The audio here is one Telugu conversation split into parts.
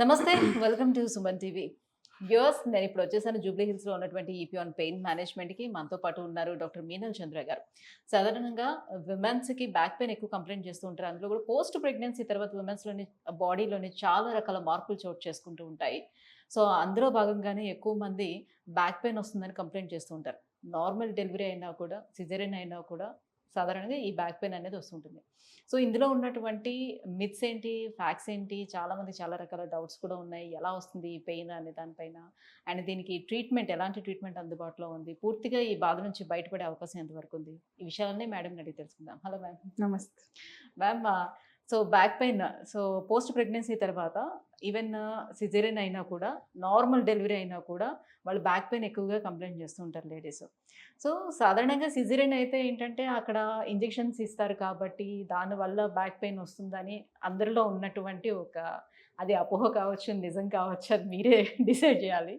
నమస్తే. Welcome to Suman TV. Viewers, నేనిప్పుడు వచ్చేసాను జూబ్లీ హిల్స్‌లో ఉన్నటువంటి ఈపీఆన్ పెయిన్ మేనేజ్‌మెంట్‌కి. మనతో పాటు ఉన్నారు డాక్టర్ మీనల్ చంద్ర గారు. సాధారణంగా విమెన్స్‌కి బ్యాక్ పెయిన్ ఎక్కువ కంప్లెయింట్ చేస్తూ ఉంటారు. అందులో కూడా పోస్ట్ ప్రెగ్నెన్సీ తర్వాత విమెన్స్‌లోని బాడీలోని చాలా రకాల మార్పులు చోటు చేసుకుంటూ ఉంటాయి. సో, అందులో భాగంగానే ఎక్కువ మంది బ్యాక్ పెయిన్ వస్తుందని కంప్లెయింట్ చేస్తూ ఉంటారు. నార్మల్ డెలివరీ అయినా కూడా, సిజేరియన్ అయినా కూడా సాధారణంగా ఈ బ్యాక్ పెయిన్ అనేది వస్తుంటుంది. సో, ఇందులో ఉన్నటువంటి మిత్స్ ఏంటి? ఫ్యాక్ట్స్ ఏంటి? చాలామందికి చాలా రకాల డౌట్స్ కూడా ఉన్నాయి. ఎలా వస్తుంది ఈ పెయిన్ అనే దానిపైన? అండ్ దీనికి ట్రీట్మెంట్ ఎలాంటి ట్రీట్మెంట్ అందుబాటులో ఉంది? పూర్తిగా ఈ బాధ నుంచి బయటపడే అవకాశం ఎంతవరకు ఉంది? ఈ విషయాలన్నీ మేడంని అడిగి తెలుసుకుందాం. Hello ma'am. నమస్తే. Ma'am, so back pain, so post pregnancy తర్వాత ఈవెన్ సిజేరియన్ అయినా కూడా, నార్మల్ డెలివరీ అయినా కూడా వాళ్ళు బ్యాక్ పెయిన్ ఎక్కువగా కంప్లెయింట్ చేస్తూ ఉంటారు లేడీస్. సో సాధారణంగా సిజేరియన్ అయితే ఏంటంటే అక్కడ ఇంజెక్షన్స్ ఇస్తారు కాబట్టి దానివల్ల బ్యాక్ పెయిన్ వస్తుందని అందరిలో ఉన్నటువంటి ఒక, అది అపోహ కావచ్చు, నిజం కావచ్చు, అది మీరే డిసైడ్ చేయాలి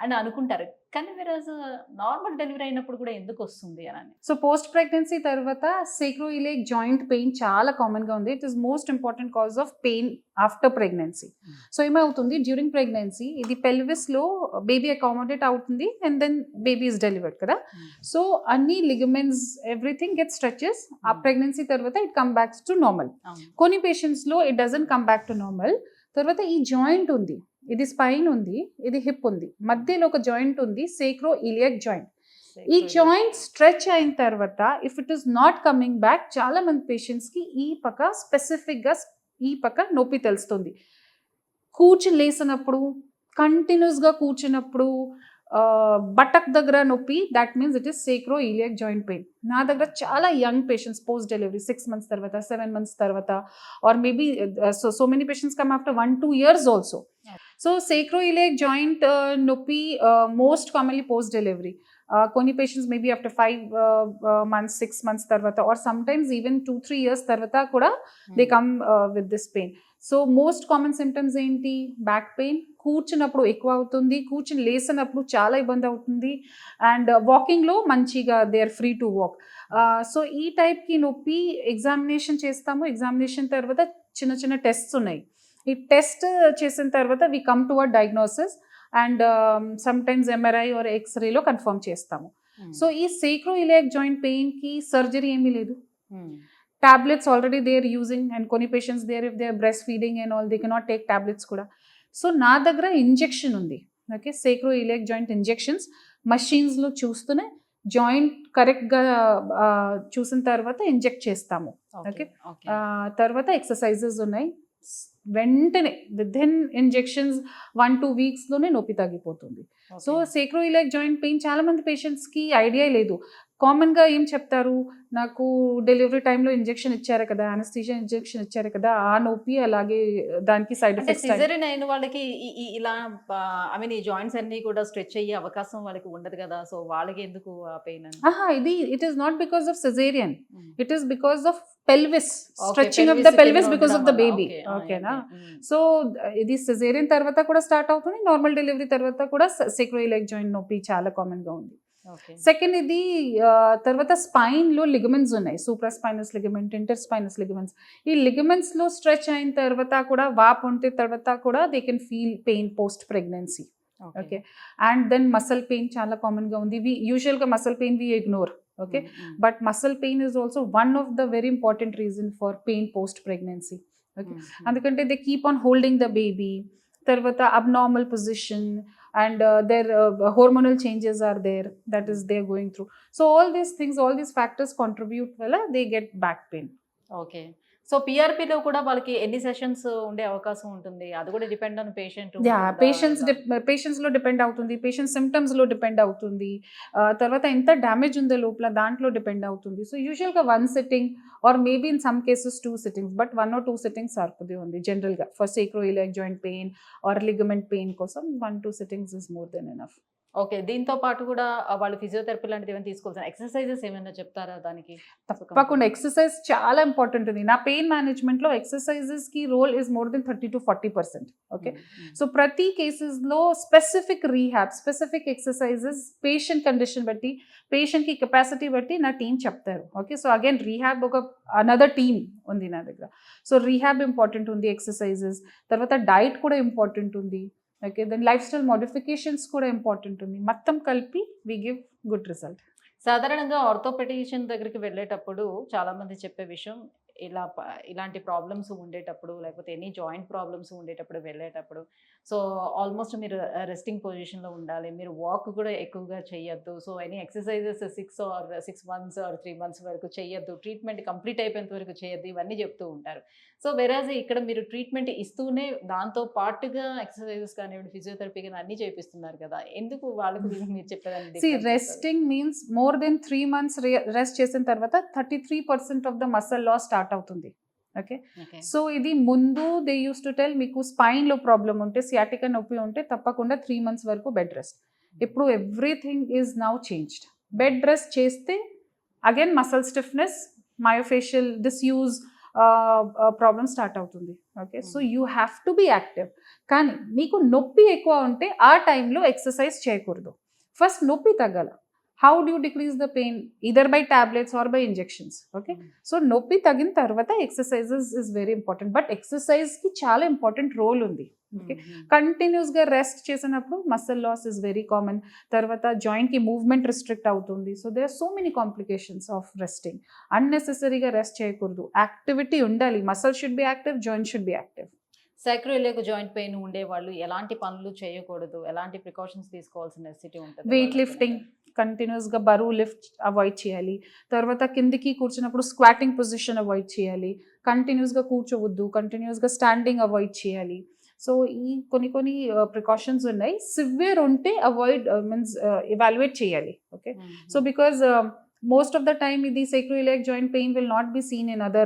అని అనుకుంటారు. కానీ మీరు అసలు నార్మల్ డెలివరీ అయినప్పుడు కూడా ఎందుకు వస్తుంది అని? సో పోస్ట్ ప్రెగ్నెన్సీ తర్వాత సేక్రోయిలియక్ జాయింట్ పెయిన్ చాలా కామన్‌గా ఉంది. It is most important cause of pain after pregnancy. So ఏమవుతుంది, డ్యూరింగ్ ప్రెగ్నెన్సీ ఇది పెల్విస్‌లో బేబీ అకామిడేట్ అవుతుంది and then baby is delivered కదా. సో అన్ని లిగమెంట్స్ ఎవ్రీథింగ్ గెట్ స్ట్రెచెస్. ఆ ప్రెగ్నెన్సీ తర్వాత it come backs to normal. కొన్ని పేషెంట్స్‌లో it doesn't come back to normal. తర్వాత ఈ జాయింట్ ఉంది, ఇది స్పైన్ ఉంది, ఇది హిప్ ఉంది, మధ్యలో ఒక జాయింట్ ఉంది, సేక్రో ఇలియక్ జాయింట్. ఈ జాయింట్ స్ట్రెచ్ అయిన తర్వాత if it is not coming back, చాలా మంది పేషెంట్స్ కి ఈ పక్క స్పెసిఫిక్ గా ఈ పక్క నొప్పి తెలుస్తుంది. కూర్చుని లేసినప్పుడు, కంటిన్యూస్ గా కూర్చున్నప్పుడు, బటక్ దగ్గర నొప్పి, that means it is sacroiliac joint pain. నా దగ్గర చాలా young patients post delivery 6 months తర్వాత, 7 months తర్వాత, or maybe so many patients come after 1-2 years also. So sacroiliac joint నొప్పి మోస్ట్ కామన్లీ పోస్ట్ డెలివరీ. కొన్ని patients maybe after 5 months, 6 months తర్వాత, or sometimes even 2-3 years తర్వాత కూడా they come with this pain. So most common symptoms ఏంటి? Back pain. కూర్చున్నప్పుడు ఎక్కువ అవుతుంది, కూర్చుని లేసినప్పుడు చాలా ఇబ్బంది అవుతుంది, అండ్ వాకింగ్లో మంచిగా they are free to walk. So ఈ టైప్కి నొప్పి ఎగ్జామినేషన్ చేస్తాము. ఎగ్జామినేషన్ తర్వాత చిన్న చిన్న టెస్ట్స్ ఉన్నాయి. ఈ టెస్ట్ చేసిన తర్వాత we come to our diagnosis and sometimes MRI or ఎక్స్రేలో కన్ఫర్మ్ చేస్తాము. సో ఈ సేక్రోఇలియక్ జాయింట్ పెయిన్కి సర్జరీ ఏమీ లేదు. Tablets already they are using, and కొన్ని patients there if they are breast feeding and all they cannot take tablets కూడా. సో నా దగ్గర ఇంజెక్షన్ ఉంది, ఓకే, సేక్రోఇలియక్ జాయింట్ ఇంజెక్షన్స్ మషీన్స్లో చూస్తూనే జాయింట్ కరెక్ట్గా చూసిన తర్వాత ఇంజెక్ట్ చేస్తాము. ఓకే, తర్వాత ఎక్సర్సైజెస్ ఉన్నాయి. వెంటనే విదిన్ ఇంజెక్షన్స్ 1-2 weeksలోనే నొప్పి తగ్గిపోతుంది. సో సేక్రోఇలియక్ జాయింట్ పెయిన్ చాలా మంది పేషెంట్స్కి ఐడియా లేదు. కామన్గా ఏం చెప్తారు, నాకు డెలివరీ టైంలో ఇంజెక్షన్ ఇచ్చారు కదా, అనస్థీషియా ఇంజెక్షన్ ఇచ్చారు కదా, ఆ నొప్పి అలాగే దానికి సైడ్ ఎఫెక్ట్స్. సిజేరియన్ అయిన వాళ్ళకి ఇలా ఐ మీన్ ఈ జాయింట్స్ అన్ని కూడా స్ట్రెచ్ అయ్యే అవకాశం వాళ్ళకి ఉండదు కదా, సో వాళ్ళకి ఎందుకు ఆ పెయిన్ అని? ఇది it is not because of caesarean, it is because of pelvis, stretching of the pelvis because of the baby. ఓకేనా? సో ఇది సిజేరియన్ తర్వాత కూడా స్టార్ట్ అవుతుంది, నార్మల్ డెలివరీ తర్వాత కూడా సేక్రోఇలియక్ జాయింట్ నొప్పి చాలా కామన్ గా ఉంది. సెకండ్ ఇది తర్వాత స్పైన్ లో లిగమెంట్స్ ఉన్నాయి, సూప్రాస్పైనస్ లిగమెంట్, ఇంటర్స్పైనస్ లిగమెంట్స్. ఈ లిగమెంట్స్ లో స్ట్రెచ్ అయిన తర్వాత కూడా, వాపు ఉంటే తర్వాత కూడా they can feel pain post pregnancy. Okay, and then muscle pain చాలా కామన్ గా ఉంది. యూజువల్ గా muscle pain we ignore, okay, but muscle pain is also one of the very important reason for pain post pregnancy. Okay, అందుకంటే they keep on holding the baby, తర్వాత abnormal position, and their hormonal changes are there, that is they are going through. So all these things, all these factors contribute, well, they get back pain. Okay, so పిఆర్పిలో కూడా వాళ్ళకి ఎన్ని సెషన్స్ ఉండే అవకాశం ఉంటుంది? అది కూడా డిపెండ్ ఆన్ పేషెంట్. పేషెంట్స్లో డిపెండ్ అవుతుంది, పేషెంట్ సిమ్టమ్స్లో డిపెండ్ అవుతుంది, తర్వాత ఎంత డ్యామేజ్ ఉందో లోపల దాంట్లో డిపెండ్ అవుతుంది. సో యూజువల్గా 1 sitting or maybe in some cases 2 sittings, but 1 or 2 sittings సరిపోతుంది ఉంది జనరల్గా for sacroiliac joint pain or ligament pain కోసం. 1-2 sittings is more than enough. Okay. దీంతో పాటు కూడా వాళ్ళు ఫిజియోథెరపీ లాంటిది ఏమైనా తీసుకోవాల్సిన ఎక్సర్‌సైజెస్ ఏమైనా చెప్తారా దానికి? తప్పకుండా ఎక్సర్సైజ్ చాలా ఇంపార్టెంట్ ఉంది. నా పెయిన్ మేనేజ్మెంట్‌లో ఎక్సర్సైజెస్‌కి role is more than 30-40%. Okay. So ప్రతి కేసెస్‌లో specific rehab, specific exercises patient condition బట్టి, పేషెంట్‌కి కెపాసిటీ బట్టి నా టీమ్ చెప్తారు. ఓకే. సో అగైన్ రీహాబ్ ఒక అనదర్ టీమ్ ఉంది నా దగ్గర. సో రీహాబ్ ఇంపార్టెంట్ ఉంది, ఎక్సర్సైజెస్, తర్వాత డైట్ కూడా ఇంపార్టెంట్ ఉంది. Okay. Then lifestyle modifications కూడా ఇంపార్టెంట్ ఉంది. మొత్తం కలిపి వి గివ్ గుడ్ రిజల్ట్. సాధారణంగా ఆర్థోపెడిషియన్ దగ్గరికి వెళ్ళేటప్పుడు చాలామంది చెప్పే విషయం ఇలాంటి ప్రాబ్లమ్స్ ఉండేటప్పుడు లేకపోతే ఎనీ జాయింట్ ప్రాబ్లమ్స్ ఉండేటప్పుడు వెళ్ళేటప్పుడు సో ఆల్మోస్ట్ మీరు రెస్టింగ్ పొజిషన్‌లో ఉండాలి. మీరు వాక్ కూడా ఎక్కువగా చేయొద్దు. So any exercises 6 months or 3 months వరకు చేయొద్దు. ట్రీట్మెంట్ కంప్లీట్ అయిపోయేంత వరకు చేయొద్దు. ఇవన్నీ చెప్తూ ఉంటారు. సో వెరాజ్ ఇక్కడ మీరు ట్రీట్మెంట్ ఇస్తూనే దాంతో పాటుగా ఎక్సర్‌సైజెస్ కానివ్వండి, ఫిజియోథెరపీ గాని అన్నీ చేపిస్తున్నారు కదా! ఎందుకు వాళ్ళకి మీరు చెప్పేదాన్ని సి డిఫరెన్స్ చెప్తారు? Resting means more than 3 months rest చేసిన తర్వాత 33% of the muscle loss start అవుతుంది. ఓకే. ఓకే. సో ఇది ముందు దే యూస్ టు టెల్ మీకు స్పైన్లో ప్రాబ్లమ్ ఉంటే, సియాటికా నొప్పి ఉంటే తప్పకుండా 3 మంత్స్ వరకు బెడ్ రెస్ట్. ఇప్పుడు everything is now changed. Bed rest చేస్తే again muscle stiffness, myofascial disuse problem start అవుతుంది. Okay. So you have to be active. కానీ మీకు నొప్పి ఎక్కువ ఉంటే ఆ టైంలో ఎక్సర్సైజ్ చేయకూడదు. ఫస్ట్ నొప్పి తగ్గాల. How do decrease the pain? Either by tablets or by injections. Okay. So నొప్పి తగ్గిన తర్వాత exercises is very important. But ఎక్సర్సైజ్కి చాలా ఇంపార్టెంట్ రోల్ ఉంది. ఓకే. కంటిన్యూస్గా రెస్ట్ చేసినప్పుడు muscle loss is very common. తర్వాత జాయింట్కి మూవ్మెంట్ రిస్ట్రిక్ట్ అవుతుంది. So they are so many complications of resting. అన్నెసెసరీగా రెస్ట్ చేయకూడదు. యాక్టివిటీ ఉండాలి. Muscle should be active, joint should be active. Sacroiliac joint pain ఉండేవాళ్ళు ఎలాంటి పనులు చేయకూడదు? ఎలాంటి ప్రికాషన్స్ తీసుకోవాల్సిన నెసెసిటీ ఉంటుంది? వెయిట్ లిఫ్టింగ్, కంటిన్యూస్గా బరువు లిఫ్ట్ అవాయిడ్ చేయాలి. తర్వాత కిందికి కూర్చున్నప్పుడు స్క్వాటింగ్ పొజిషన్ అవాయిడ్ చేయాలి. కంటిన్యూస్గా కూర్చోవద్దు. కంటిన్యూస్గా స్టాండింగ్ అవాయిడ్ చేయాలి. సో ఈ కొన్ని ప్రికాషన్స్ ఉన్నాయి. సివియర్ ఉంటే అవాయిడ్ మీన్స్ ఎవాల్యుయేట్ చేయాలి. Okay. So because most of the time the sacroiliac joint pain will not be seen in other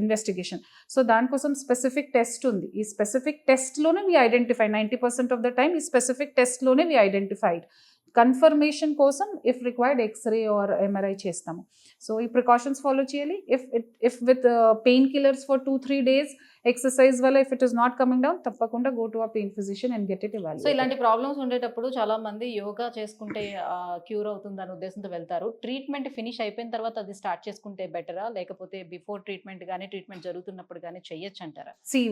investigation. So దానికోసం స్పెసిఫిక్ టెస్ట్ ఉంది. ఈ స్పెసిఫిక్ టెస్ట్లోనే we identify 90% of the time ఈ స్పెసిఫిక్ టెస్ట్లోనే వి ఐడెంటిఫైడ్. కన్ఫర్మేషన్ కోసం if required x-ray or MRI చేస్తాము. సో ఈ ప్రికాషన్స్ ఫాలో చేయాలి. If with painkillers for 2-3 days exercise వల్ల if it is not coming down తప్పకుండా go to a pain physician and get it so evaluated. ఇలాంటి ప్రాబ్లమ్స్ ఉండేటప్పుడు చాలా మంది యోగా చేసుకుంటే క్యూర్ అవుతుంది అనే ఉద్దేశంతో వెళ్తారు. ట్రీట్మెంట్ ఫినిష్ అయిపోయిన తర్వాత అది స్టార్ట్ చేసుకుంటే బెటరా? లేకపోతే బిఫోర్ ట్రీట్మెంట్ కానీ ట్రీట్మెంట్ జరుగుతున్నప్పుడు కానీ చెయ్యొచ్చు అంటారా? See,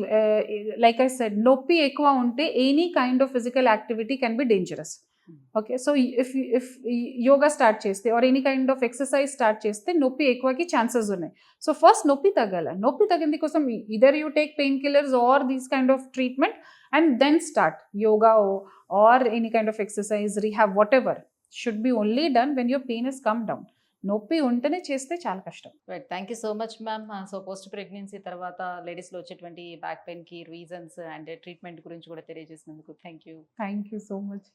like I said, నొప్పి ఎక్కువ ఉంటే any kind of physical activity can be dangerous. Okay. So if yoga start చేస్తే or any kind of exercise start చేస్తే నొప్పి ఎక్కువకి ఛాన్సెస్ ఉన్నాయి. సో ఫస్ట్ నొప్పి తగ్గాల. నొప్పి తగ్గింది కోసం either you take painkillers or these kind of treatment and then start yoga or any kind of exercise, rehab, whatever should be only done when your pain is come down. నొప్పి ఉంటేనే చేస్తే చాలా కష్టం. Right. Thank you so much ma'am. So post pregnancy తర్వాత లేడీస్లో వచ్చేటువంటి బ్యాక్ పెయిన్కి రీజన్స్ అండ్ ట్రీట్మెంట్ గురించి కూడా తెలియజేసినందుకు thank you. Thank you so much.